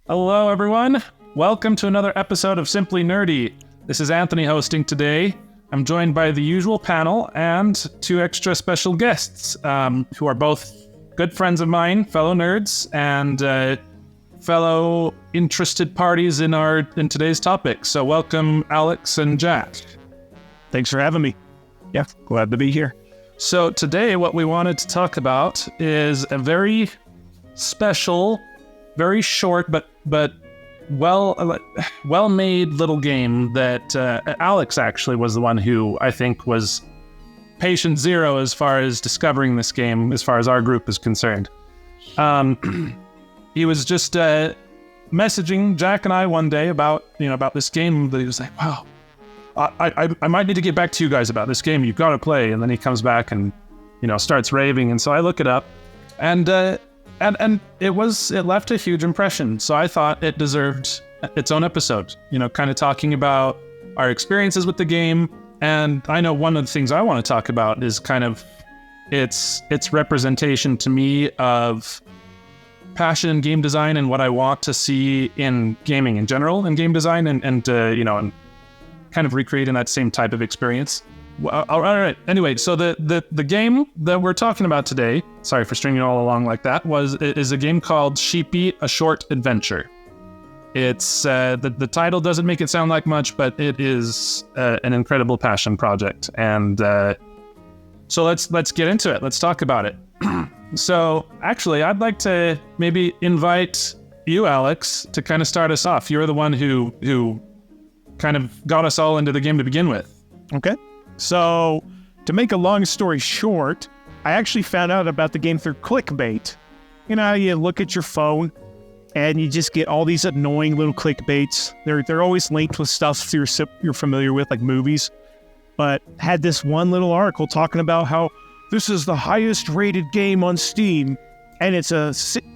Hello, everyone. Welcome to another episode of Simply Nerdy. This is Anthony hosting today. I'm joined by the usual panel and two extra special guests who are both good friends of mine, fellow nerds, and fellow interested parties in today's topic. So welcome, Alex and Jack. Thanks for having me. Yeah, glad to be here. So today what we wanted to talk about is a very special, very short but well-made little game that Alex actually was the one who I think was patient zero as far as discovering this game, as far as our group is concerned. He was just messaging Jack and I one day about this game that he was like, wow, I might need to get back to you guys about this game. You've got to play. And then he comes back and starts raving. And so I look it up, and it left a huge impression. So I thought it deserved its own episode. Kind of talking about our experiences with the game. And I know one of the things I want to talk about is kind of its representation to me of passion in game design and what I want to see in gaming in general and game design and kind of recreating that same type of experience. Well, all right. Anyway, so the game that we're talking about today, sorry for stringing it all along like that, is a game called Sheepy, A Short Adventure. It's the title doesn't make it sound like much, but it is an incredible passion project. And so let's get into it. Let's talk about it. So actually, I'd like to maybe invite you, Alex, to kind of start us off. You're the one who kind of got us all into the game to begin with. Okay. So to make a long story short, I actually found out about the game through clickbait. You look at your phone and you just get all these annoying little clickbaits. They're always linked with stuff you're familiar with, like movies. But had this one little article talking about how this is the highest rated game on Steam, and it's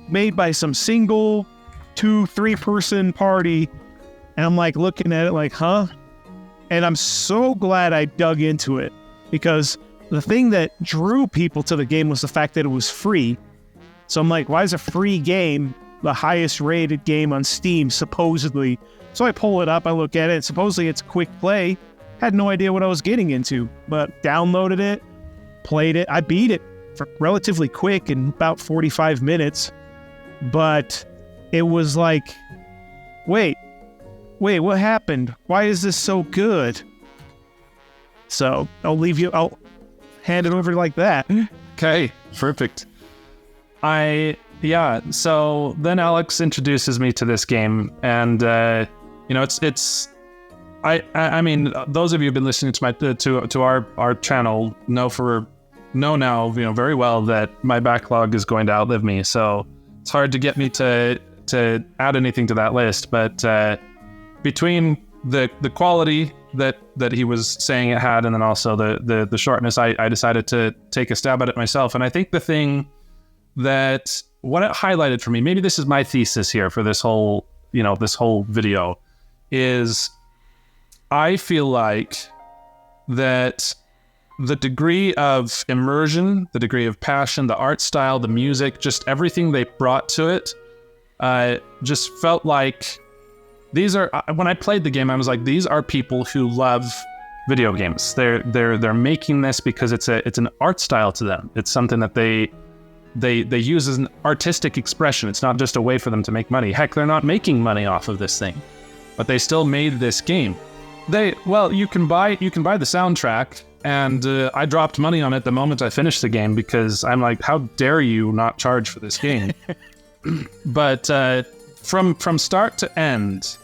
made by some single 2-3 person party. And I'm like looking at it like, huh? And I'm so glad I dug into it, because the thing that drew people to the game was the fact that it was free. So I'm like, why is a free game the highest rated game on Steam, supposedly? So I pull it up, I look at it, and supposedly it's quick play. Had no idea what I was getting into, but downloaded it, played it. I beat it for relatively quick in about 45 minutes. But it was like, wait, what happened? Why is this so good? So I'll hand it over like that. Okay, perfect. So then Alex introduces me to this game, and it's I mean, those of you who've been listening to our channel know now very well that my backlog is going to outlive me. So it's hard to get me to add anything to that list, but between the quality that he was saying it had, and then also the shortness, I decided to take a stab at it myself. And I think the thing that what it highlighted for me, maybe this is my thesis here for this whole video, is I feel like that the degree of immersion, the degree of passion, the art style, the music, just everything they brought to it, just felt like these are, when I played the game, I was like, these are people who love video games. They're making this because it's an art style to them. It's something that they use as an artistic expression. It's not just a way for them to make money. Heck, they're not making money off of this thing, but they still made this game. You can buy the soundtrack, and I dropped money on it the moment I finished the game, because I'm like, how dare you not charge for this game? But from start to end,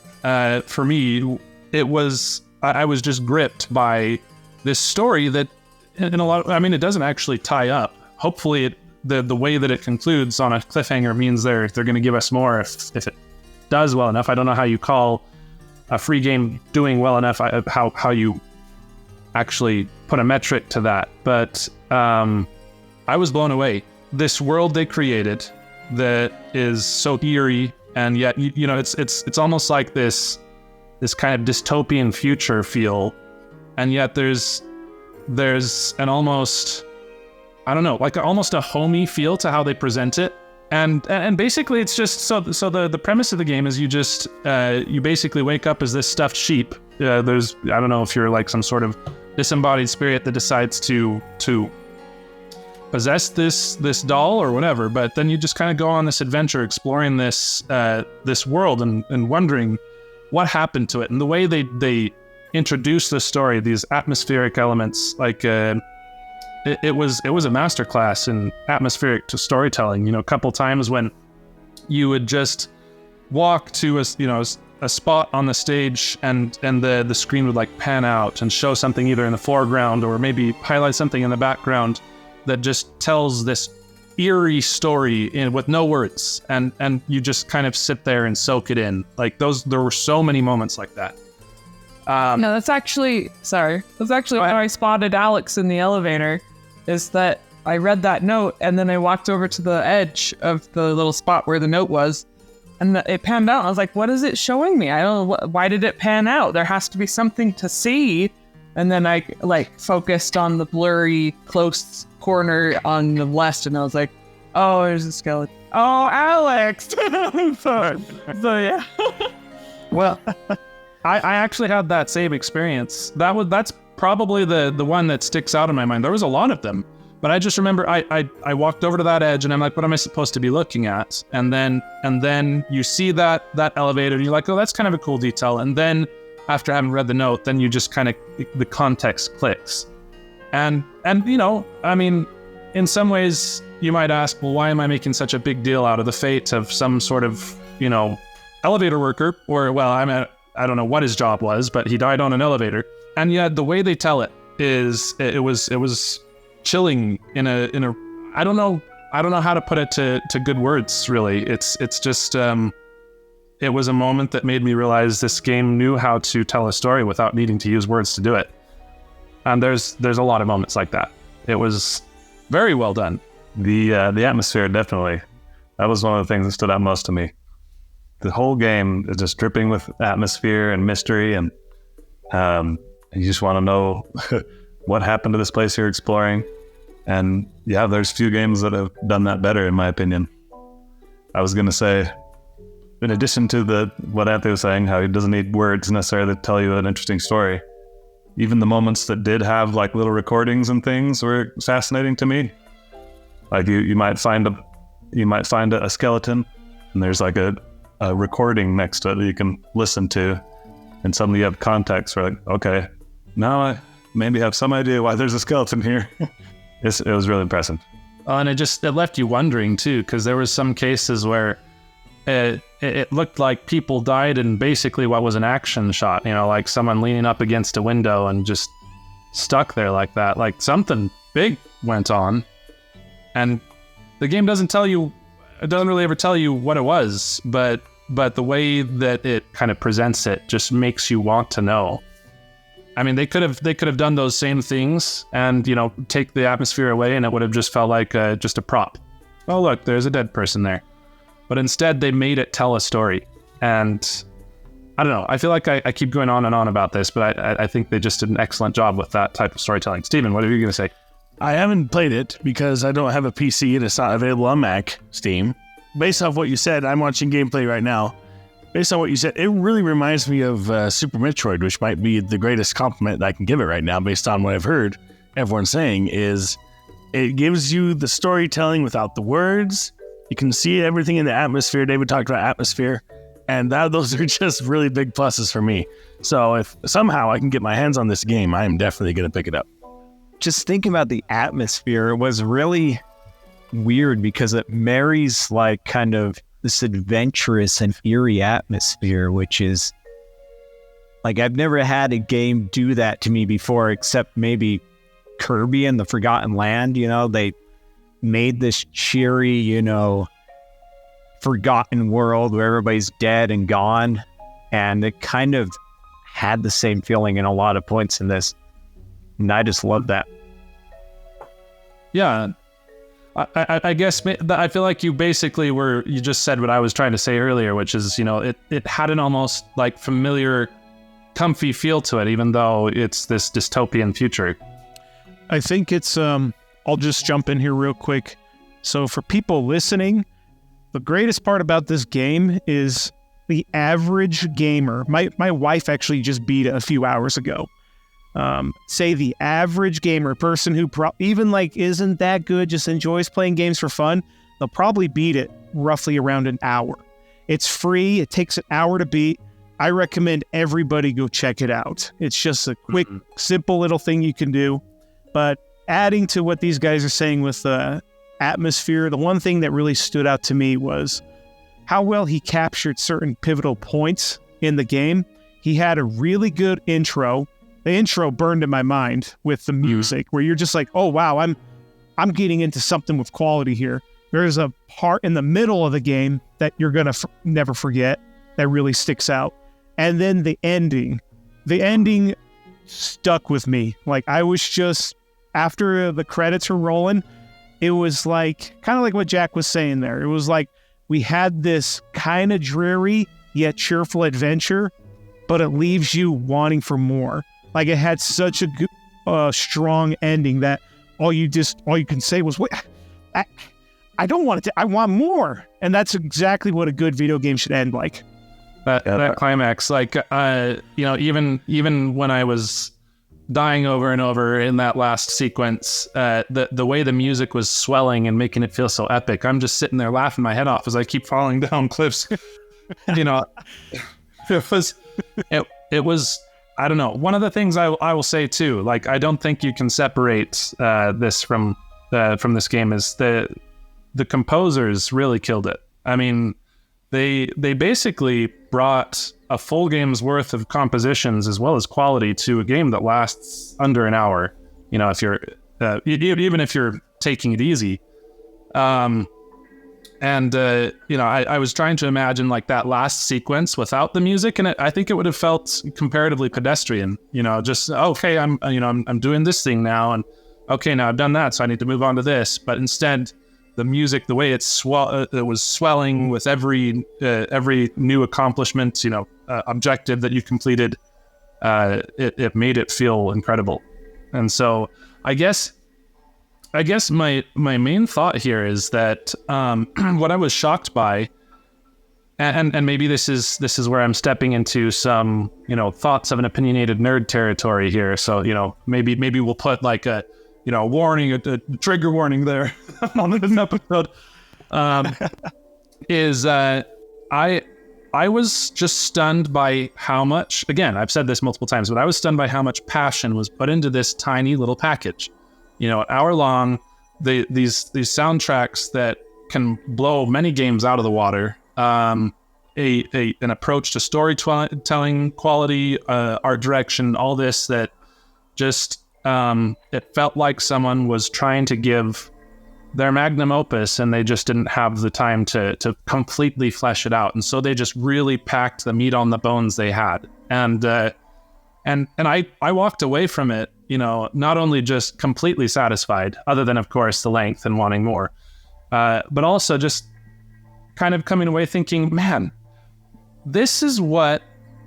for me, it was I was just gripped by this story that, in a lot. It doesn't actually tie up. Hopefully, the way that it concludes on a cliffhanger means they're going to give us more if it does well enough. I don't know how you call a free game doing well enough. How you actually put a metric to that, but I was blown away. This world they created that is so eerie, and yet it's almost like this kind of dystopian future feel, and yet there's an almost, I don't know, like almost a homey feel to how they present it, And basically it's just so the premise of the game is you basically wake up as this stuffed sheep. There's, I don't know if you're like some sort of disembodied spirit that decides to possess this doll or whatever, but then you just kind of go on this adventure exploring this world and wondering what happened to it. And the way they introduce the story, these atmospheric elements, like it was a masterclass in atmospheric storytelling. A couple times when you would just walk to a spot on the stage and the screen would like pan out and show something either in the foreground or maybe highlight something in the background that just tells this eerie story with no words, and you just kind of sit there and soak it in. Like there were so many moments like that. No, that's actually how I spotted Alex in the elevator, is that I read that note and then I walked over to the edge of the little spot where the note was, and it panned out. I was like, what is it showing me? I don't know, why did it pan out? There has to be something to see. And then I focused on the blurry close corner on the left, and I was like, oh, there's a skeleton. Oh, Alex! so yeah. Well, I actually had that same experience. That's probably the one that sticks out in my mind. There was a lot of them, but I just remember I walked over to that edge and I'm like, what am I supposed to be looking at? And then you see that elevator and you're like, oh, that's kind of a cool detail. And then after having read the note, then you just kind of, the context clicks. And I mean, in some ways you might ask, well, why am I making such a big deal out of the fate of some sort of, elevator worker? Or, well, I don't know what his job was, but he died on an elevator. And yet the way they tell it is, it was chilling in a I don't know how to put it to good words, really. It's just, it was a moment that made me realize this game knew how to tell a story without needing to use words to do it. And there's a lot of moments like that. It was very well done. The atmosphere, definitely. That was one of the things that stood out most to me. The whole game is just dripping with atmosphere and mystery, and you just want to know what happened to this place you're exploring. And yeah, there's few games that have done that better, in my opinion. I was going to say, in addition to what Anthony was saying, how he doesn't need words necessarily to tell you an interesting story, even the moments that did have like little recordings and things were fascinating to me. Like you might find a skeleton, and there's like a recording next to it that you can listen to, and suddenly you have context. We're like, okay, now I maybe have some idea why there's a skeleton here. It was really impressive. And it left you wondering too, because there was some cases where it looked like people died in basically what was an action shot, like someone leaning up against a window and just stuck there like that. Like something big went on, and the game doesn't really ever tell you what it was, but the way that it kind of presents it just makes you want to know. I mean, they could have done those same things and, take the atmosphere away, and it would have just felt like just a prop. Oh, look, there's a dead person there. But instead, they made it tell a story. And I don't know. I feel like I keep going on and on about this, but I think they just did an excellent job with that type of storytelling. Steven, what are you going to say? I haven't played it because I don't have a PC and it's not available on Mac, Steam. Based off what you said, I'm watching gameplay right now. Based on what you said, it really reminds me of Super Metroid, which might be the greatest compliment I can give it right now, based on what I've heard everyone saying, is it gives you the storytelling without the words. You can see everything in the atmosphere. David talked about atmosphere, and those are just really big pluses for me. So if somehow I can get my hands on this game, I am definitely going to pick it up. Just thinking about the atmosphere was really weird because it marries like kind of this adventurous and eerie atmosphere, which is like, I've never had a game do that to me before, except maybe Kirby and the Forgotten Land. They made this cheery, forgotten world where everybody's dead and gone. And it kind of had the same feeling in a lot of points in this. And I just love that. Yeah. I guess I feel like you just said what I was trying to say earlier, which is, it had an almost like familiar, comfy feel to it, even though it's this dystopian future. I think it's, I'll just jump in here real quick. So for people listening, The greatest part about this game is the average gamer. My wife actually just beat it a few hours ago. Say the average gamer, person who even like isn't that good, just enjoys playing games for fun, they'll probably beat it roughly around an hour. It's free. It takes an hour to beat. I recommend everybody go check it out. It's just a quick, simple little thing you can do. But adding to what these guys are saying with the atmosphere, the one thing that really stood out to me was how well he captured certain pivotal points in the game. He had a really good intro. The intro burned in my mind with the music, where you're just like, oh, wow, I'm getting into something with quality here. There's a part in the middle of the game that you're going to never forget that really sticks out. And then the ending stuck with me. Like, I was just, after the credits were rolling, it was like, kind of like what Jack was saying there. It was like we had this kind of dreary yet cheerful adventure, but it leaves you wanting for more. Like, it had such a strong ending that all you can say was, wait, I don't want it to, I want more. And that's exactly what a good video game should end like. That climax, like, even when I was dying over and over in that last sequence, the way the music was swelling and making it feel so epic, I'm just sitting there laughing my head off as I keep falling down cliffs. It was, I don't know. One of the things I will say too, like, I don't think you can separate this from this game, is the composers really killed it. I mean, they basically brought a full game's worth of compositions as well as quality to a game that lasts under an hour. If you're even if you're taking it easy. I was trying to imagine like that last sequence without the music, and I think it would have felt comparatively pedestrian. Just okay, I'm doing this thing now, and okay, now I've done that, so I need to move on to this. But instead, the music, the way it was swelling with every new accomplishment, objective that you completed, it made it feel incredible. And so I guess my main thought here is that what I was shocked by, and maybe this is where I'm stepping into some thoughts of an opinionated nerd territory here. So maybe we'll put like a warning, a trigger warning there on an episode. I was just stunned by how much, again, I've said this multiple times, but I was stunned by how much passion was put into this tiny little package. An hour long, these soundtracks that can blow many games out of the water. An approach to storytelling quality, art direction, all this that just it felt like someone was trying to give their magnum opus, and they just didn't have the time to completely flesh it out, and so they just really packed the meat on the bones they had, and I walked away from it, not only just completely satisfied, other than of course the length and wanting more, but also just kind of coming away thinking, man, this is what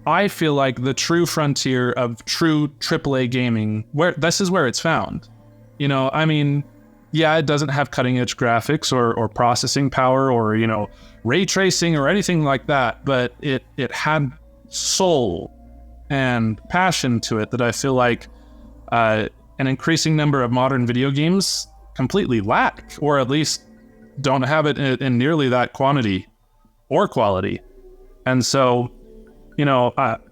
I feel like the true frontier of true AAA gaming, this is where it's found. I mean, yeah, it doesn't have cutting edge graphics or processing power or, ray tracing or anything like that, but it had soul and passion to it that I feel like an increasing number of modern video games completely lack, or at least don't have it in nearly that quantity or quality. And so,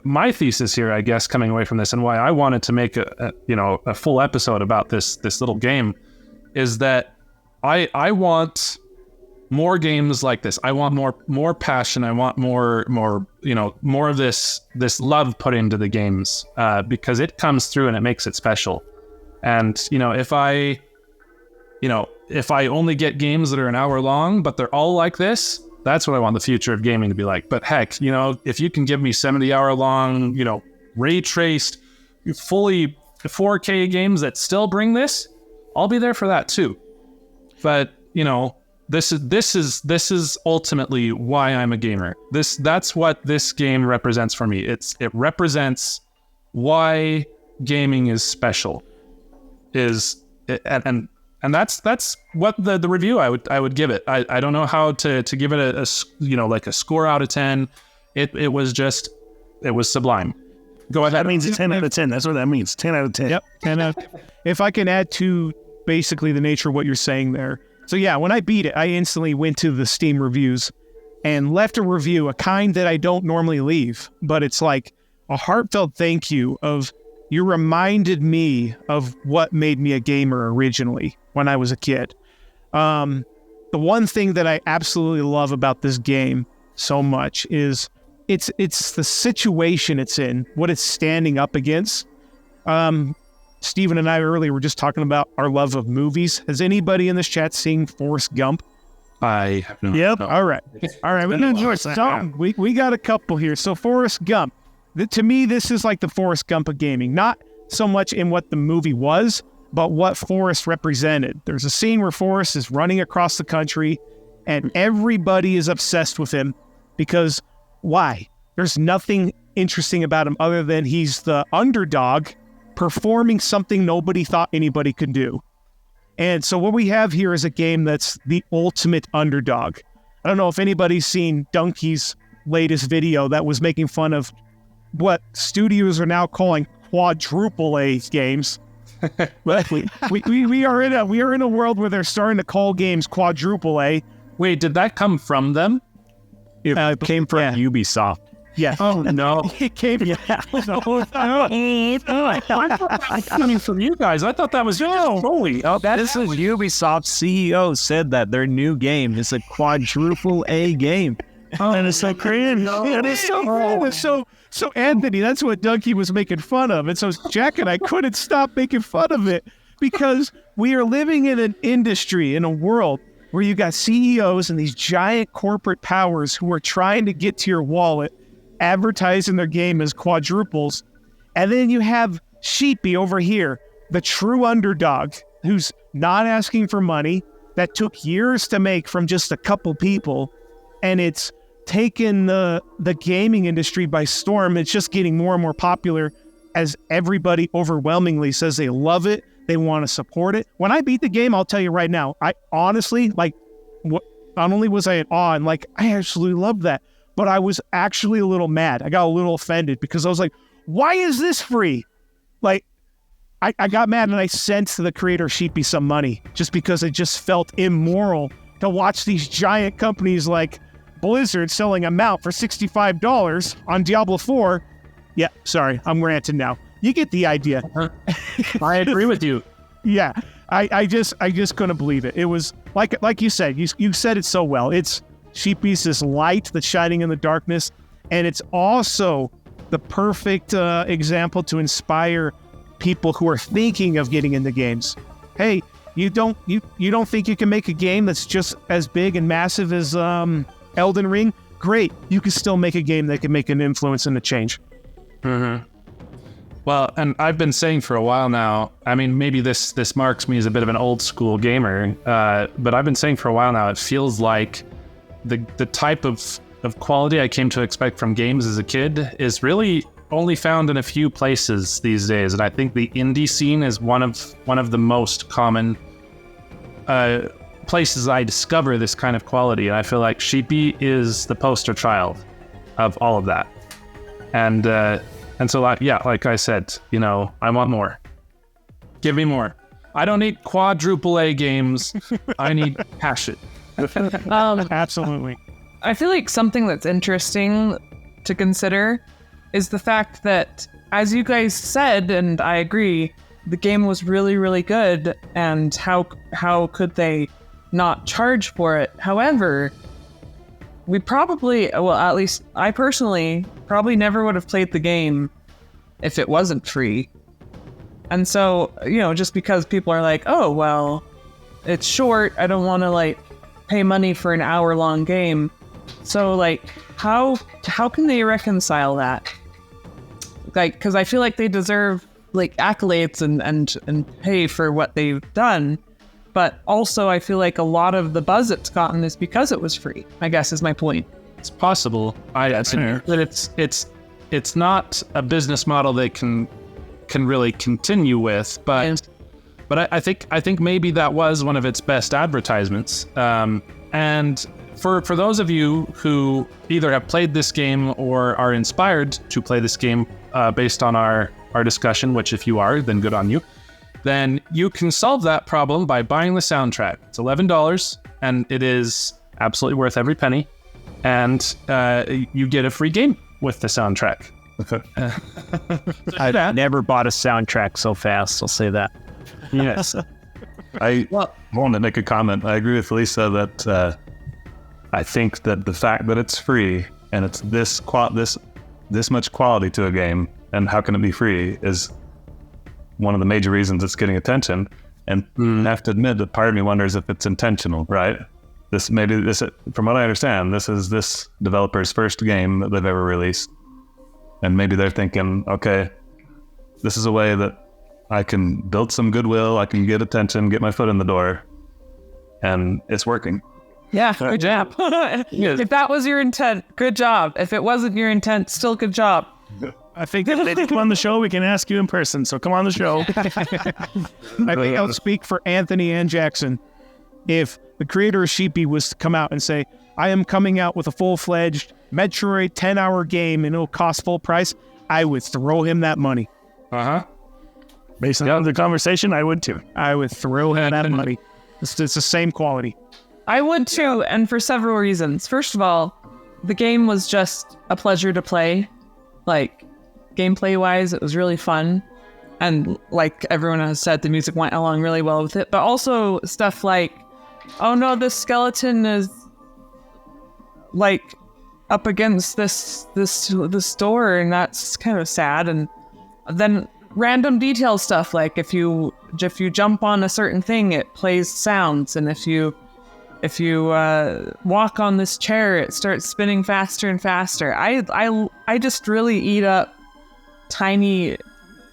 my thesis here, I guess, coming away from this, and why I wanted to make a full episode about this little game, is that I want more games like this. I want more passion. I want more of this love put into the games, because it comes through and it makes it special. And if I only get games that are an hour long, but they're all like this, that's what I want the future of gaming to be like. But heck, if you can give me 70-hour long, ray traced, fully 4K games that still bring this, I'll be there for that too. But this is ultimately why I'm a gamer. That's what this game represents for me. It represents why gaming is special. And And that's what the review I would give it. I don't know how to give it a like a score out of 10. It was sublime. Go ahead. That means a 10 out of 10. That's what that means. 10 out of 10. Yep, 10 out of 10. If I can add to basically the nature of what you're saying there. So yeah, when I beat it, I instantly went to the Steam reviews and left a review, a kind that I don't normally leave, but it's like a heartfelt thank you of, you reminded me of what made me a gamer originally when I was a kid. The one thing that I absolutely love about this game so much is it's the situation it's in, what it's standing up against. Stephen and I earlier were just talking about our love of movies. Has anybody in this chat seen Forrest Gump? I have not. Yep. No. All right. We got a couple here. So Forrest Gump. To me, this is like the Forrest Gump of gaming. Not so much in what the movie was, but what Forrest represented. There's a scene where Forrest is running across the country and everybody is obsessed with him because why? There's nothing interesting about him other than he's the underdog performing something nobody thought anybody could do. And so what we have here is a game that's the ultimate underdog. I don't know if anybody's seen Donkey's latest video that was making fun of what studios are now calling quadruple A games. But we are in a world where they're starting to call games quadruple A. Wait, did that come from them? It came from Ubisoft. Yeah. Oh no! It came. Yeah. Coming from you guys, I thought that was holy. Oh, This is Ubisoft's CEO said that their new game is a quadruple A game. And it's so crazy. It is so cool. So Anthony, that's what Donkey was making fun of. And so Jack and I couldn't stop making fun of it because we are living in an industry, in a world where you got CEOs and these giant corporate powers who are trying to get to your wallet, advertising their game as quadruples. And then you have Sheepy over here, the true underdog, who's not asking for money, that took years to make from just a couple people. And it's taken the gaming industry by storm. It's just getting more and more popular as everybody overwhelmingly says they love it. They want to support it. When I beat the game, I'll tell you right now, I honestly, not only was I in awe and I absolutely loved that, but I was actually a little mad. I got a little offended because I was like, why is this free? I got mad and I sent the creator Sheepy some money just because it just felt immoral to watch these giant companies like Blizzard selling a mount for $65 on Diablo 4. Yeah, sorry, I'm ranting now. You get the idea. I agree with you. Yeah, I just couldn't believe it. It was like you said. You said it so well. It's Sheepy's this light that's shining in the darkness, and it's also the perfect example to inspire people who are thinking of getting into games. Hey, you don't think you can make a game that's just as big and massive as Elden Ring? Great, you can still make a game that can make an influence and a change. Mm-hmm. Well, and I've been saying for a while now, I mean, maybe this marks me as a bit of an old school gamer, but I've been saying for a while now, it feels like the type of quality I came to expect from games as a kid is really only found in a few places these days. And I think the indie scene is one of the most common places I discover this kind of quality. And I feel like Sheepy is the poster child of all of that. And so, like I said, I want more. Give me more. I don't need quadruple A games. I need passion. Absolutely. I feel like something that's interesting to consider is the fact that, as you guys said, and I agree, the game was really, really good, and how could they not charge for it? However, we probably, well, at least I personally probably never would have played the game if it wasn't free. And so, just because people are like, oh, well, it's short, I don't want to pay money for an hour-long game. So how can they reconcile that? Because I feel like they deserve accolades and pay for what they've done. But also, I feel like a lot of the buzz it's gotten is because it was free, I guess is my point. It's possible. That's fair. But it's not a business model they can really continue with. But But I think maybe that was one of its best advertisements. And for those of you who either have played this game or are inspired to play this game based on our discussion, which if you are, then good on you, then you can solve that problem by buying the soundtrack. It's $11, and it is absolutely worth every penny. And you get a free game with the soundtrack. I've never bought a soundtrack so fast, I'll say that. Yes. I want to make a comment. I agree with Lisa that I think that the fact that it's free and it's this much quality to a game, and how can it be free, is one of the major reasons it's getting attention. And I have to admit that part of me wonders if it's intentional, right? From what I understand, this is this developer's first game that they've ever released. And maybe they're thinking, okay, this is a way that I can build some goodwill, I can get attention, get my foot in the door, and it's working. Yeah, good job. If that was your intent, good job. If it wasn't your intent, still good job. I think if they come on the show, we can ask you in person. So come on the show. I think I'll speak for Anthony and Jackson. If the creator of Sheepy was to come out and say, I am coming out with a full-fledged Metroid 10-hour game and it'll cost full price, I would throw him that money. Based on the conversation, I would too. I would throw him that money. It's the same quality. I would too, and for several reasons. First of all, the game was just a pleasure to play. Like, gameplay-wise, it was really fun. And like everyone has said, the music went along really well with it. But also stuff like, oh no, this skeleton is like up against this door, and that's kind of sad. And then random detail stuff like if you jump on a certain thing, it plays sounds, and if you walk on this chair, it starts spinning faster and faster. I just really eat up tiny,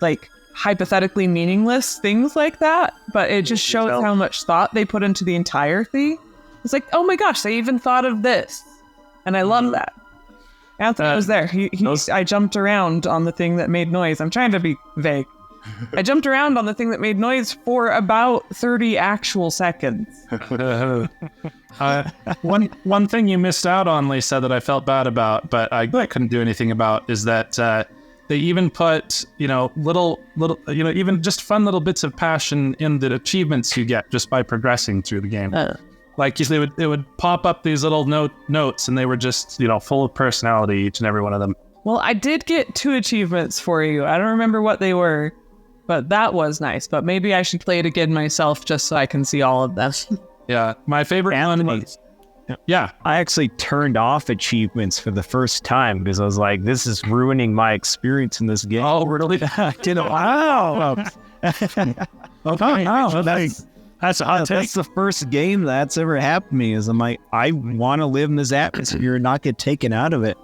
like, hypothetically meaningless things like that, but it just shows how much thought they put into the entire thing. It's like, oh my gosh, they even thought of this, and I love that. Anthony was there. I jumped around on the thing that made noise. I'm trying to be vague. I jumped around on the thing that made noise for about 30 actual seconds. One thing you missed out on, Lisa, that I felt bad about, but I couldn't do anything about, is that they even put, little, even just fun little bits of passion in the achievements you get just by progressing through the game. Like it would pop up these little notes, and they were just, full of personality, each and every one of them. Well, I did get 2 achievements for you. I don't remember what they were, but that was nice. But maybe I should play it again myself just so I can see all of them. Yeah, my favorite one was... Yeah. I actually turned off achievements for the first time because I was like, this is ruining my experience in this game. Oh, really? I didn't. Wow. Okay. Wow. That's a hot take. That's the first game that's ever happened to me. Is I'm like, I want to live in this atmosphere and not get taken out of it.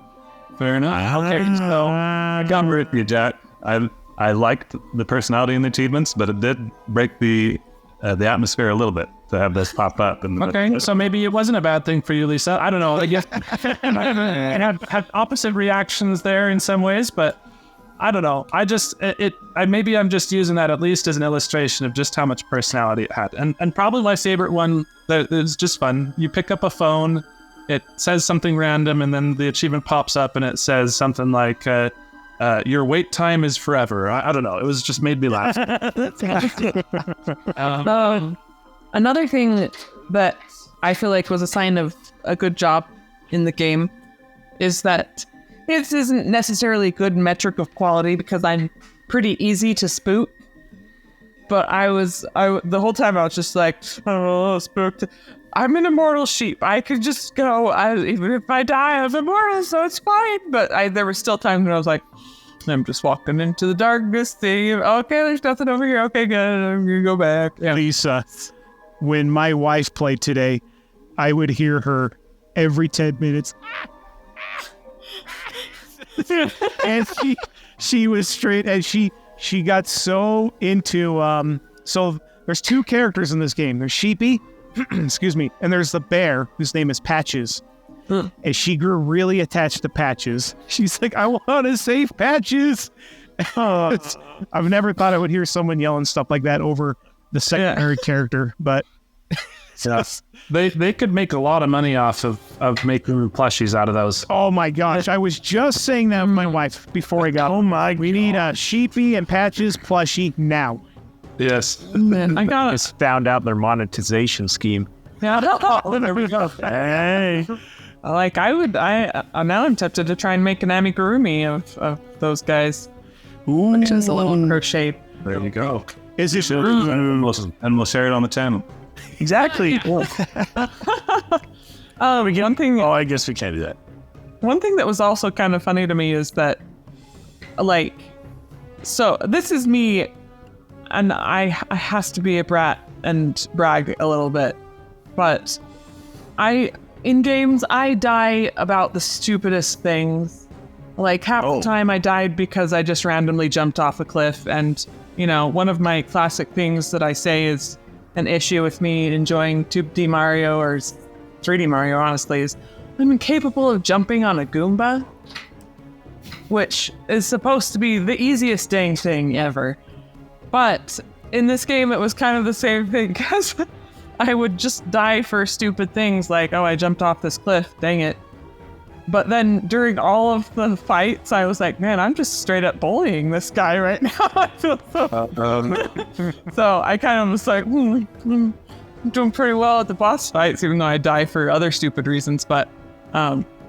Fair enough. Okay, so I got rid of you, Jack. I liked the personality in the achievements, but it did break the atmosphere a little bit to have this pop up. Okay, so maybe it wasn't a bad thing for you, Lisa. I don't know. I guess I had opposite reactions there in some ways, but I don't know. Maybe I'm just using that at least as an illustration of just how much personality it had. And probably my favorite one that is just fun. You pick up a phone, it says something random, and then the achievement pops up and it says something like, your wait time is forever. I don't know. It was just made me laugh. Another thing that I feel like was a sign of a good job in the game is that this isn't necessarily a good metric of quality because I'm pretty easy to spook. But the whole time I was just like, oh, spooked. I'm an immortal sheep. I could just go. Even if I die, I'm immortal, so it's fine. But there were still times when I was like, I'm just walking into the darkness thing. Okay, there's nothing over here. Okay, good. I'm going to go back. Yeah. Lisa, when my wife played today, I would hear her every 10 minutes. And she was straight, and she got so into so there's 2 characters in this game. There's Sheepy, excuse me, and there's the bear whose name is Patches. And she grew really attached to Patches. She's like, I want to save Patches. I've never thought I would hear someone yelling stuff like that over the secondary character, but They could make a lot of money off of making plushies out of those. oh my gosh, I was just saying that with my wife before I got home. We need a Sheepy and Patches plushie now. Yes. Man, I got it. Just found out their monetization scheme. Yeah, there we go. Hey. Like now I'm tempted to try and make an amigurumi of those guys, which is a little crocheted. There you go. Is it And we'll share it on the channel. exactly? One thing. Oh, I guess we can't do that. One thing that was also kind of funny to me is that, like, so this is me, and I has to be a brat and brag a little bit, but in games I die about the stupidest things. Like half the time I died because I just randomly jumped off a cliff, and one of my classic things that I say is an issue with me enjoying 2D Mario or 3D Mario, honestly, is I'm incapable of jumping on a Goomba, which is supposed to be the easiest dang thing ever. But in this game, it was kind of the same thing, because I would just die for stupid things like, I jumped off this cliff, dang it. But then during all of the fights, I was like, man, I'm just straight up bullying this guy right now. I feel so I kind of was like, I'm doing pretty well at the boss fights, even though I die for other stupid reasons. But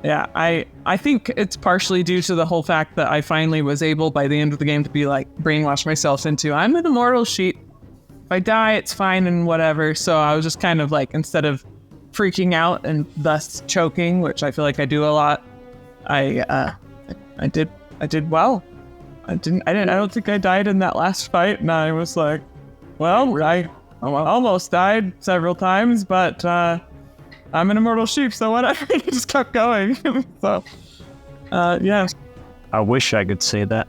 yeah, I think it's partially due to the whole fact that I finally was able by the end of the game to be like brainwash myself into I'm an immortal sheep. If I die, it's fine and whatever. So I was just kind of like, instead of freaking out and thus choking, which I feel like I do a lot, I did well. I don't think I died in that last fight, and I was like, well, I almost died several times, but I'm an immortal sheep, so whatever. He just kept going. So yeah. I wish I could say that.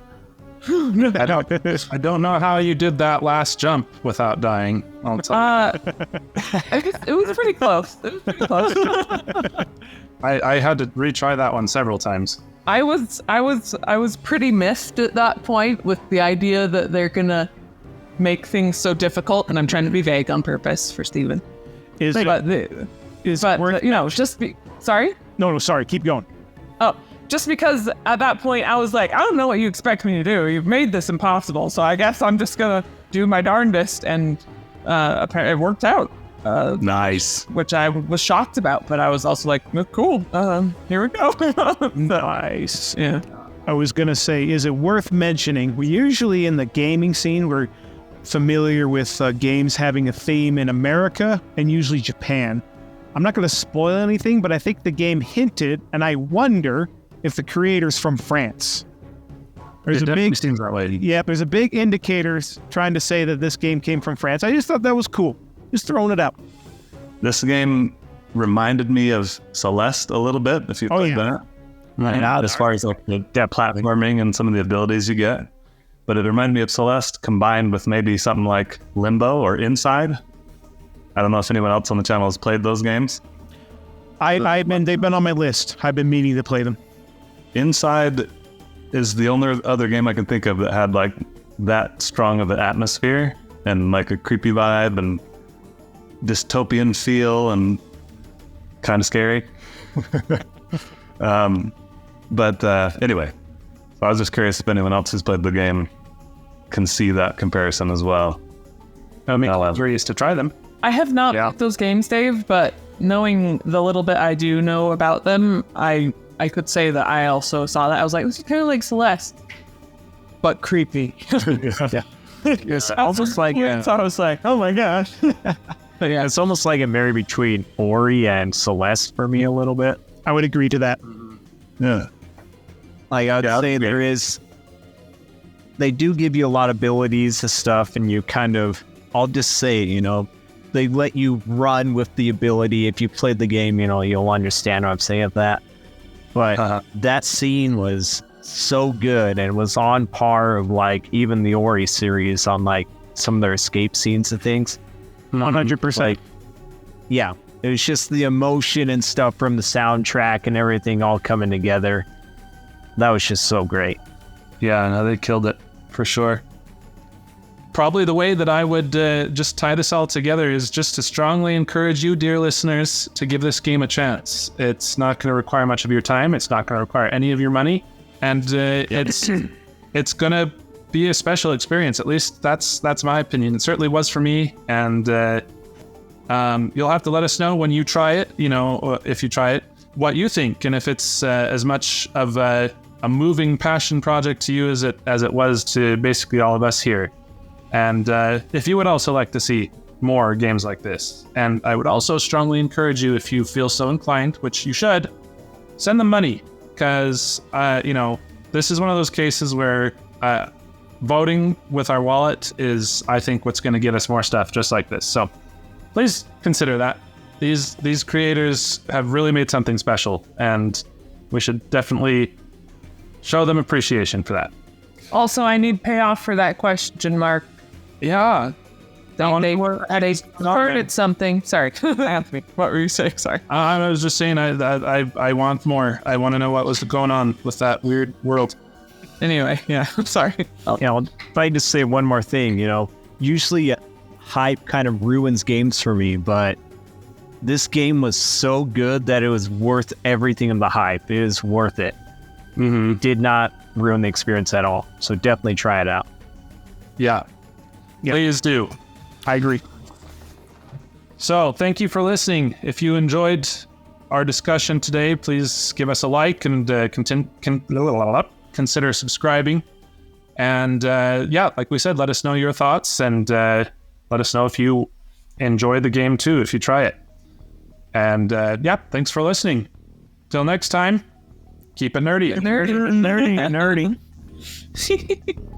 I don't know how you did that last jump without dying. It was pretty close. I had to retry that one several times. I was pretty miffed at that point with the idea that they're gonna make things so difficult, and I'm trying to be vague on purpose for Steven. Sorry? No, sorry. Keep going. Oh, just because at that point I was like, I don't know what you expect me to do. You've made this impossible, so I guess I'm just gonna do my darndest, and apparently it worked out. Nice. Which I was shocked about, but I was also like, cool. Here we go. Nice. Yeah. I was going to say, is it worth mentioning, we usually in the gaming scene, we're familiar with games having a theme in America and usually Japan. I'm not going to spoil anything, but I think the game hinted, and I wonder if the creator's from France. There's Seems that way. Yeah, there's a big indicator trying to say that this game came from France. I just thought that was cool. Just throwing it out. This game reminded me of Celeste a little bit, if you played that. Right out as far as that platforming and some of the abilities you get. But it reminded me of Celeste combined with maybe something like Limbo or Inside. I don't know if anyone else on the channel has played those games. They've been on my list. I've been meaning to play them. Inside is the only other game I can think of that had like that strong of an atmosphere and like a creepy vibe and dystopian feel and kind of scary. But anyway, so I was just curious if anyone else who's played the game can see that comparison as well. I mean, we're used to try them. I have not played those games, Dave, but knowing the little bit I do know about them, I could say that I also saw that. I was like, this is kind of like Celeste, but creepy. yeah. It's almost like so I was like, oh my gosh. But yeah, it's almost like a marry between Ori and Celeste for me a little bit. I would agree to that. Yeah. Like I would say they do give you a lot of abilities and stuff, and you kind of, I'll just say, they let you run with the ability. If you played the game, you'll understand what I'm saying of that. But that scene was so good and was on par of like even the Ori series on like some of their escape scenes and things. 100%. Like, yeah, it was just the emotion and stuff from the soundtrack and everything all coming together. That was just so great. Yeah, no, they killed it for sure. probably the way that I would just tie this all together is just to strongly encourage you, dear listeners, to give this game a chance. It's not going to require much of your time. It's not going to require any of your money. And it's going to be a special experience. At least that's my opinion. It certainly was for me. And you'll have to let us know when you try it, if you try it, what you think. And if it's as much of a moving passion project to you as it was to basically all of us here. And if you would also like to see more games like this, and I would also strongly encourage you, if you feel so inclined, which you should, send them money, because this is one of those cases where voting with our wallet is, I think, what's going to get us more stuff just like this. So please consider that. These creators have really made something special, and we should definitely show them appreciation for that. Also, I need payoff for that question mark. Yeah. They heard something. Sorry. Anthony, what were you saying? Sorry. I was just saying I want more. I want to know what was going on with that weird world. Anyway, yeah, I'm sorry. If I just say one more thing, usually hype kind of ruins games for me, but this game was so good that it was worth everything in the hype. It is worth it. Mm-hmm. Did not ruin the experience at all. So definitely try it out. Yeah. Yep. Please do. I agree. So thank you for listening. If you enjoyed our discussion today, please give us a like and consider subscribing. And like we said, let us know your thoughts, and let us know if you enjoy the game too, if you try it. And thanks for listening. Till next time, keep it nerdy. Nerdy. Nerdy.